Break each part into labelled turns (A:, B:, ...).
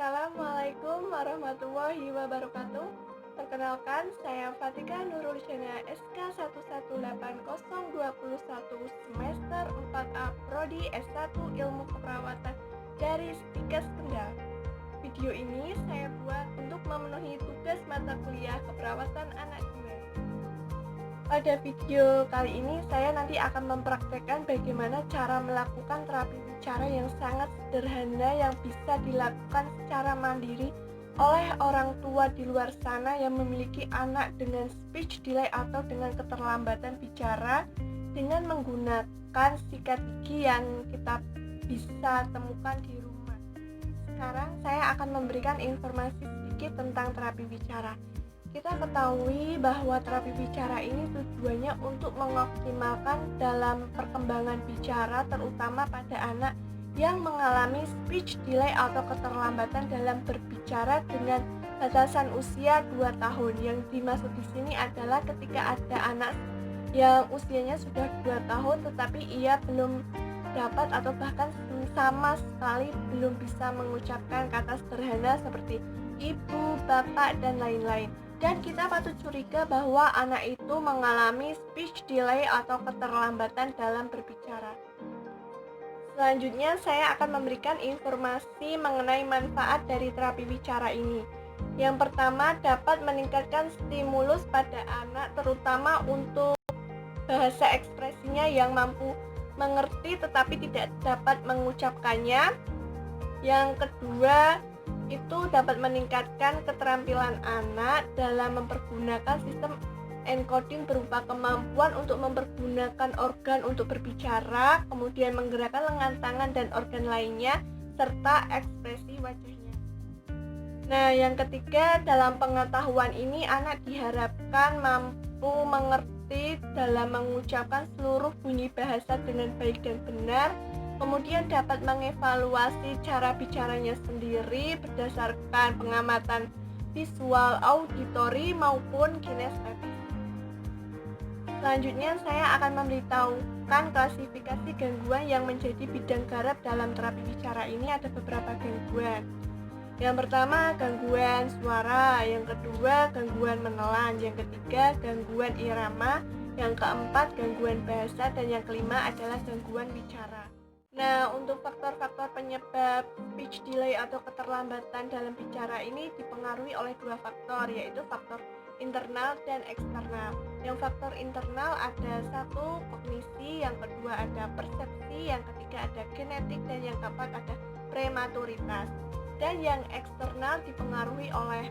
A: Assalamualaikum warahmatullahi wabarakatuh. Perkenalkan, saya Fatika Nurul Jana SK118021 semester 4A Prodi S1 Ilmu Keperawatan dari Stikes Kendal. Video ini saya buat untuk memenuhi tugas mata kuliah keperawatan anak dinas. Pada video kali ini saya nanti akan mempraktekkan bagaimana cara melakukan terapi bicara yang sangat sederhana yang bisa dilakukan secara mandiri oleh orang tua di luar sana yang memiliki anak dengan speech delay atau dengan keterlambatan bicara dengan menggunakan sikat gigi yang kita bisa temukan di rumah. Sekarang saya akan memberikan informasi sedikit tentang terapi bicara. Kita ketahui bahwa terapi bicara ini tujuannya untuk mengoptimalkan dalam perkembangan bicara, terutama pada anak yang mengalami speech delay atau keterlambatan dalam berbicara dengan batasan usia 2 tahun. Yang dimaksud di sini adalah ketika ada anak yang usianya sudah 2 tahun tetapi ia belum dapat atau bahkan sama sekali belum bisa mengucapkan kata sederhana seperti ibu, bapak, dan lain-lain. Dan kita patut curiga bahwa anak itu mengalami speech delay atau keterlambatan dalam berbicara. Selanjutnya saya akan memberikan informasi mengenai manfaat dari terapi bicara ini. Yang pertama, dapat meningkatkan stimulus pada anak, terutama untuk bahasa ekspresinya yang mampu mengerti tetapi tidak dapat mengucapkannya. Yang kedua, itu dapat meningkatkan keterampilan anak dalam mempergunakan sistem encoding berupa kemampuan untuk mempergunakan organ untuk berbicara, kemudian menggerakkan lengan tangan dan organ lainnya, serta ekspresi wajahnya. Nah, yang ketiga, dalam pengetahuan ini anak diharapkan mampu mengerti dalam mengucapkan seluruh bunyi bahasa dengan baik dan benar, kemudian dapat mengevaluasi cara bicaranya sendiri berdasarkan pengamatan visual, auditori, maupun kinestetik. Selanjutnya saya akan memberitahukan klasifikasi gangguan yang menjadi bidang garap dalam terapi bicara ini. Ada beberapa gangguan. Yang pertama, gangguan suara. Yang kedua, gangguan menelan. Yang ketiga, gangguan irama. Yang keempat, gangguan bahasa. Dan yang kelima adalah gangguan bicara. Nah, untuk faktor-faktor penyebab speech delay atau keterlambatan dalam bicara ini dipengaruhi oleh dua faktor, yaitu faktor internal dan eksternal. Yang faktor internal ada satu, kognisi, yang kedua ada persepsi, yang ketiga ada genetik, dan yang keempat ada prematuritas. Dan yang eksternal dipengaruhi oleh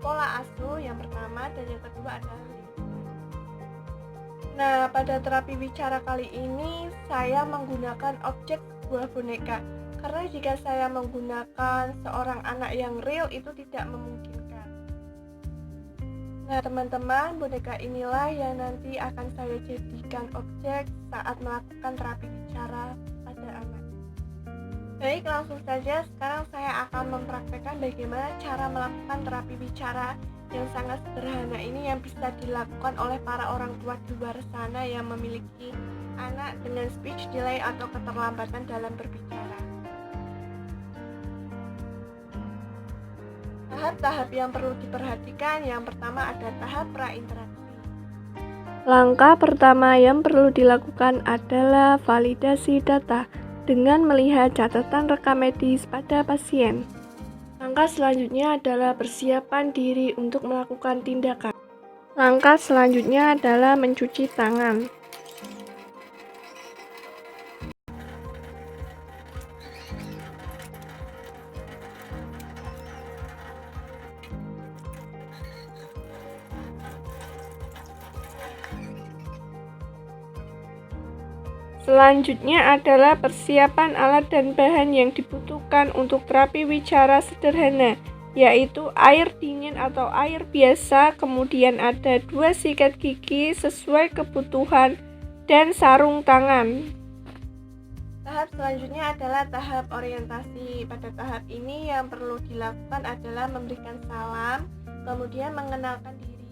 A: pola asuh yang pertama, dan yang kedua adalah lingkungan. Nah, pada terapi bicara kali ini saya menggunakan objek sebuah boneka, karena jika saya menggunakan seorang anak yang real itu tidak memungkinkan. Nah, teman-teman, boneka inilah yang nanti akan saya jadikan objek saat melakukan terapi bicara pada anak. Baik, langsung saja sekarang saya akan mempraktekkan bagaimana cara melakukan terapi bicara yang sangat sederhana ini yang bisa dilakukan oleh para orang tua di luar sana yang memiliki anak dengan speech delay atau keterlambatan dalam berbicara. Tahap-tahap yang perlu diperhatikan, yang pertama ada tahap prainteraksi. Langkah pertama yang perlu dilakukan adalah validasi data dengan melihat catatan rekam medis pada pasien. Langkah selanjutnya adalah persiapan diri untuk melakukan tindakan. Langkah selanjutnya adalah mencuci tangan. Selanjutnya adalah persiapan alat dan bahan yang dibutuhkan untuk terapi bicara sederhana, yaitu air dingin atau air biasa, kemudian ada 2 sikat gigi sesuai kebutuhan, dan sarung tangan. Tahap selanjutnya adalah tahap orientasi. Pada tahap ini yang perlu dilakukan adalah memberikan salam, kemudian mengenalkan diri.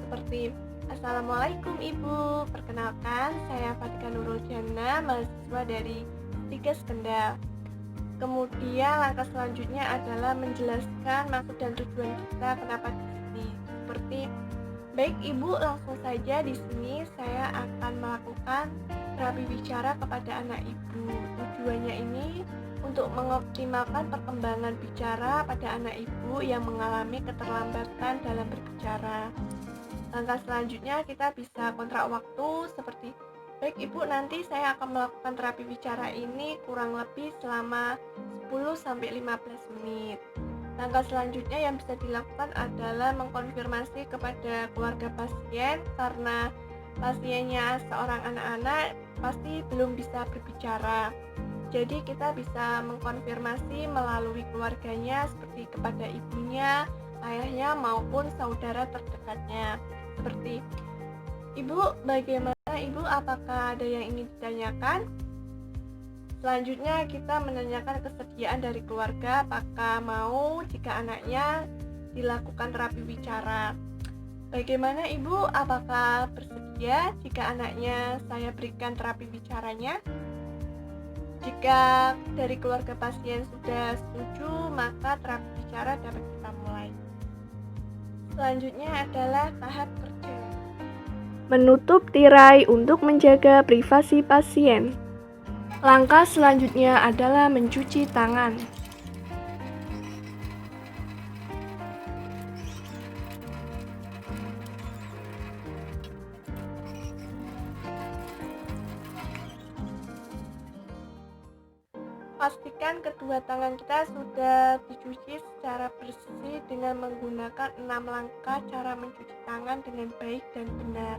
A: Seperti Assalamualaikum Ibu, perkenalkan saya Fatika Nurul Jana, mahasiswa dari Stikes Kendal. Kemudian langkah selanjutnya adalah menjelaskan maksud dan tujuan kita kenapa di sini. Seperti, baik Ibu, langsung saja di sini saya akan melakukan terapi bicara kepada anak Ibu. Tujuannya ini untuk mengoptimalkan perkembangan bicara pada anak Ibu yang mengalami keterlambatan dalam berbicara. Langkah selanjutnya kita bisa kontrak waktu seperti, baik Ibu, nanti saya akan melakukan terapi bicara ini kurang lebih selama 10-15 menit. Langkah selanjutnya yang bisa dilakukan adalah mengkonfirmasi kepada keluarga pasien, karena pasiennya seorang anak-anak pasti belum bisa berbicara. Jadi kita bisa mengkonfirmasi melalui keluarganya seperti kepada ibunya, ayahnya maupun saudara terdekatnya. Seperti, Ibu, bagaimana Ibu, apakah ada yang ingin ditanyakan? Selanjutnya kita menanyakan kesediaan dari keluarga apakah mau jika anaknya dilakukan terapi bicara. Bagaimana Ibu, apakah bersedia jika anaknya saya berikan terapi bicaranya? Jika dari keluarga pasien sudah setuju, maka terapi bicara dapat kita mulai. Selanjutnya adalah tahap kerja. Menutup tirai untuk menjaga privasi pasien. Langkah selanjutnya adalah mencuci tangan. Pastikan kedua tangan kita sudah dicuci secara bersih dengan menggunakan 6 langkah cara mencuci tangan dengan baik dan benar.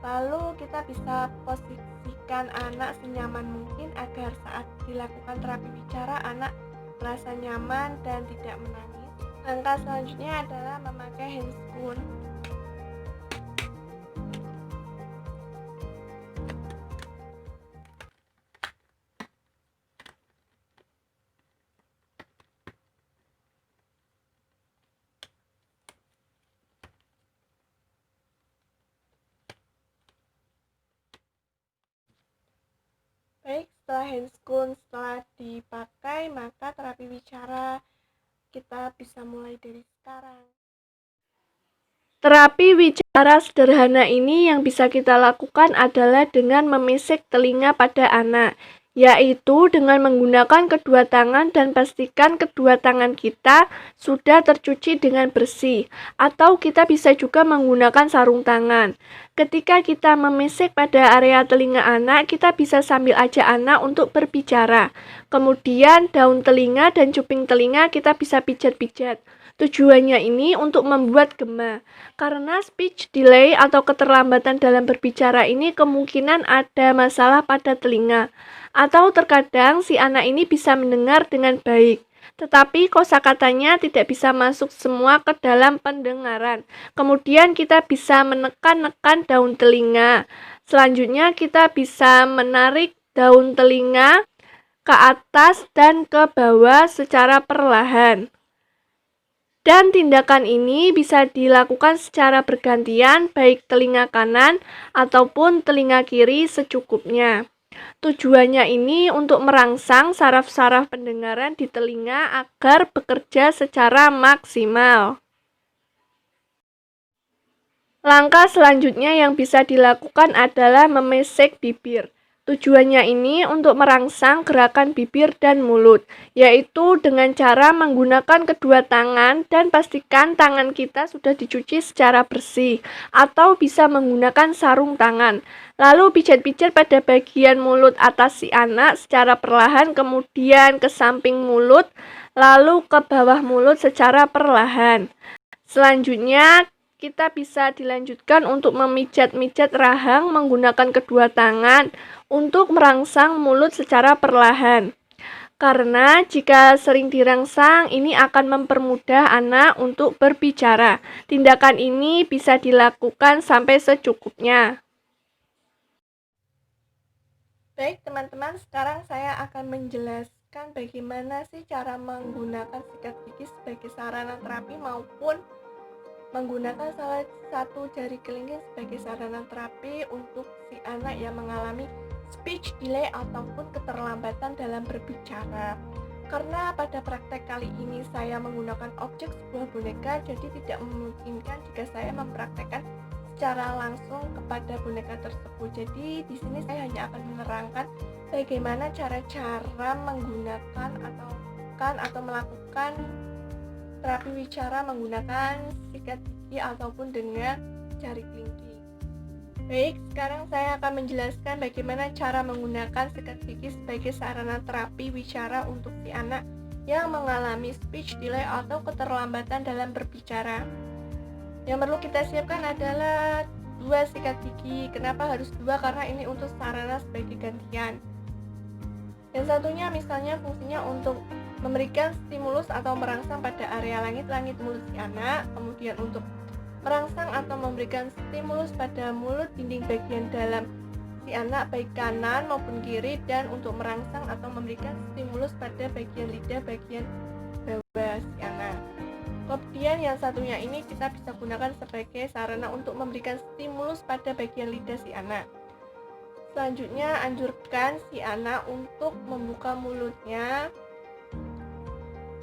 A: Lalu kita bisa posisikan anak senyaman mungkin agar saat dilakukan terapi bicara anak merasa nyaman dan tidak menangis. Langkah selanjutnya adalah memakai handscoon. Baik, setelah handscoon setelah dipakai, maka terapi bicara kita bisa mulai dari sekarang. Terapi bicara sederhana ini yang bisa kita lakukan adalah dengan memisik telinga pada anak, yaitu dengan menggunakan kedua tangan dan pastikan kedua tangan kita sudah tercuci dengan bersih, atau kita bisa juga menggunakan sarung tangan. Ketika kita memisik pada area telinga anak, kita bisa sambil ajak anak untuk berbicara. Kemudian daun telinga dan cuping telinga kita bisa pijat-pijat. Tujuannya ini untuk membuat gema, karena speech delay atau keterlambatan dalam berbicara ini kemungkinan ada masalah pada telinga, atau terkadang si anak ini bisa mendengar dengan baik, tetapi kosakatanya tidak bisa masuk semua ke dalam pendengaran. Kemudian kita bisa menekan-nekan daun telinga. Selanjutnya kita bisa menarik daun telinga ke atas dan ke bawah secara perlahan. Dan tindakan ini bisa dilakukan secara bergantian baik telinga kanan ataupun telinga kiri secukupnya. Tujuannya ini untuk merangsang saraf-saraf pendengaran di telinga agar bekerja secara maksimal. Langkah selanjutnya yang bisa dilakukan adalah memisik bibir. Tujuannya ini untuk merangsang gerakan bibir dan mulut, yaitu dengan cara menggunakan kedua tangan dan pastikan tangan kita sudah dicuci secara bersih, atau bisa menggunakan sarung tangan. Lalu pijat-pijat pada bagian mulut atas si anak secara perlahan, kemudian ke samping mulut, lalu ke bawah mulut secara perlahan. Selanjutnya, kita bisa dilanjutkan untuk memijat-mijat rahang menggunakan kedua tangan untuk merangsang mulut secara perlahan. Karena jika sering dirangsang, ini akan mempermudah anak untuk berbicara. Tindakan ini bisa dilakukan sampai secukupnya. Baik teman-teman, sekarang saya akan menjelaskan bagaimana sih cara menggunakan sikat gigi sebagai sarana terapi maupun menggunakan salah satu jari kelingking sebagai sarana terapi untuk si anak yang mengalami speech delay ataupun keterlambatan dalam berbicara. Karena pada praktek kali ini saya menggunakan objek sebuah boneka, jadi tidak memungkinkan jika saya mempraktekkan secara langsung kepada boneka tersebut. Jadi di sini saya hanya akan menerangkan bagaimana cara-cara menggunakan atau melakukan terapi wicara menggunakan sikat gigi ataupun dengan jari kelingking. Baik, sekarang saya akan menjelaskan bagaimana cara menggunakan sikat gigi sebagai sarana terapi wicara untuk si anak yang mengalami speech delay atau keterlambatan dalam berbicara. Yang perlu kita siapkan adalah 2 sikat gigi. Kenapa harus 2? Karena ini untuk sarana sebagai gantian. Yang satunya misalnya fungsinya untuk memberikan stimulus atau merangsang pada area langit-langit mulut si anak, kemudian untuk merangsang atau memberikan stimulus pada mulut dinding bagian dalam si anak baik kanan maupun kiri, dan untuk merangsang atau memberikan stimulus pada bagian lidah bagian bawah si anak. Kemudian yang satunya ini kita bisa gunakan sebagai sarana untuk memberikan stimulus pada bagian lidah si anak. Selanjutnya anjurkan si anak untuk membuka mulutnya.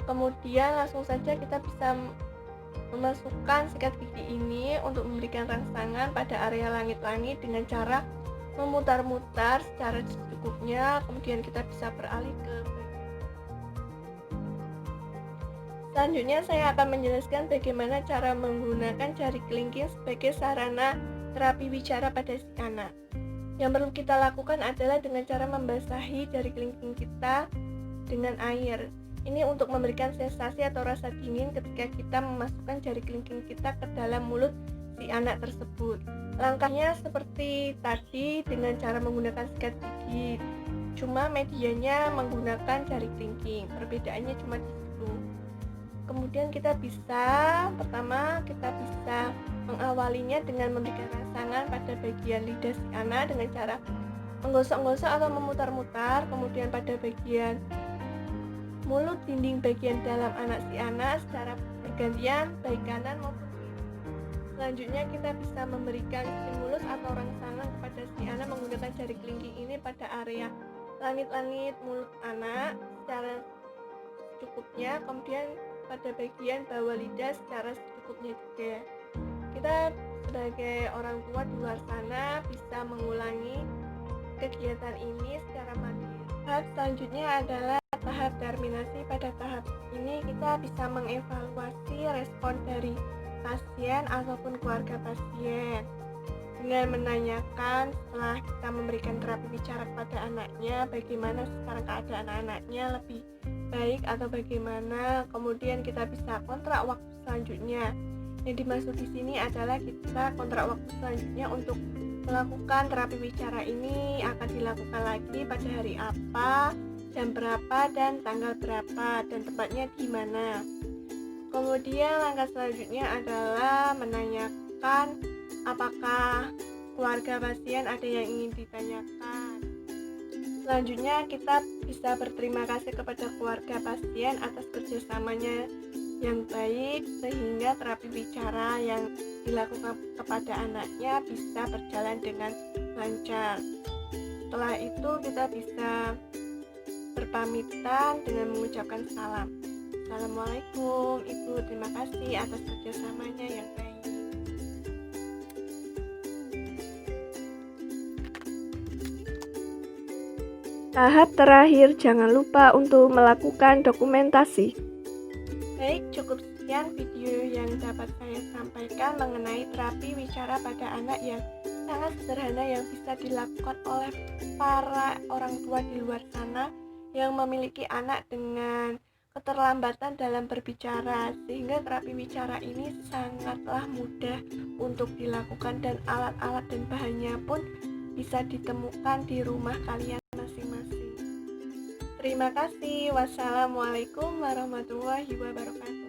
A: Kemudian langsung saja kita bisa memasukkan sikat gigi ini untuk memberikan rangsangan pada area langit-langit dengan cara memutar-mutar secara secukupnya. Kemudian kita bisa beralih ke selanjutnya saya akan menjelaskan bagaimana cara menggunakan jari kelingking sebagai sarana terapi bicara pada si anak. Yang perlu kita lakukan adalah dengan cara membasahi jari kelingking kita dengan air. Ini untuk memberikan sensasi atau rasa dingin ketika kita memasukkan jari kelingking kita ke dalam mulut si anak tersebut. Langkahnya seperti tadi dengan cara menggunakan sikat gigi, cuma medianya menggunakan jari kelingking. Perbedaannya cuma di situ. Kemudian pertama kita bisa mengawalinya dengan memberikan rangsangan pada bagian lidah si anak dengan cara menggosok-gosok atau memutar-mutar, kemudian pada bagian mulut dinding bagian dalam anak si anak secara bergantian baik kanan maupun kiri. Selanjutnya kita bisa memberikan stimulus atau rangsangan kepada si anak menggunakan jari kelingking ini pada area langit-langit mulut anak secara secukupnya, kemudian pada bagian bawah lidah secara secukupnya juga. Kita sebagai orang tua di luar sana bisa mengulangi kegiatan ini secara mandiri. Tahap selanjutnya adalah tahap terminasi. Pada tahap ini kita bisa mengevaluasi respon dari pasien ataupun keluarga pasien dengan menanyakan setelah kita memberikan terapi bicara kepada anaknya, bagaimana sekarang keadaan anaknya, lebih baik atau bagaimana. Kemudian kita bisa kontrak waktu selanjutnya. Yang dimaksud di sini adalah kita kontrak waktu selanjutnya untuk melakukan terapi bicara ini akan dilakukan lagi pada hari apa, jam berapa, dan tanggal berapa, dan tempatnya di mana. Kemudian langkah selanjutnya adalah menanyakan apakah keluarga pasien ada yang ingin ditanyakan. Selanjutnya kita bisa berterima kasih kepada keluarga pasien atas kerjasamanya yang baik sehingga terapi bicara yang dilakukan kepada anaknya bisa berjalan dengan lancar. Setelah itu kita bisa berpamitan dengan mengucapkan salam. Assalamualaikum Ibu, terima kasih atas kerjasamanya yang baik. Tahap terakhir, jangan lupa untuk melakukan dokumentasi. Baik, cukup sekian video yang dapat saya sampaikan mengenai terapi bicara pada anak yang sangat sederhana yang bisa dilakukan oleh para orang tua di luar sana yang memiliki anak dengan keterlambatan dalam berbicara, sehingga terapi bicara ini sangatlah mudah untuk dilakukan dan alat-alat dan bahannya pun bisa ditemukan di rumah kalian masing-masing. Terima kasih. Wassalamualaikum warahmatullahi wabarakatuh.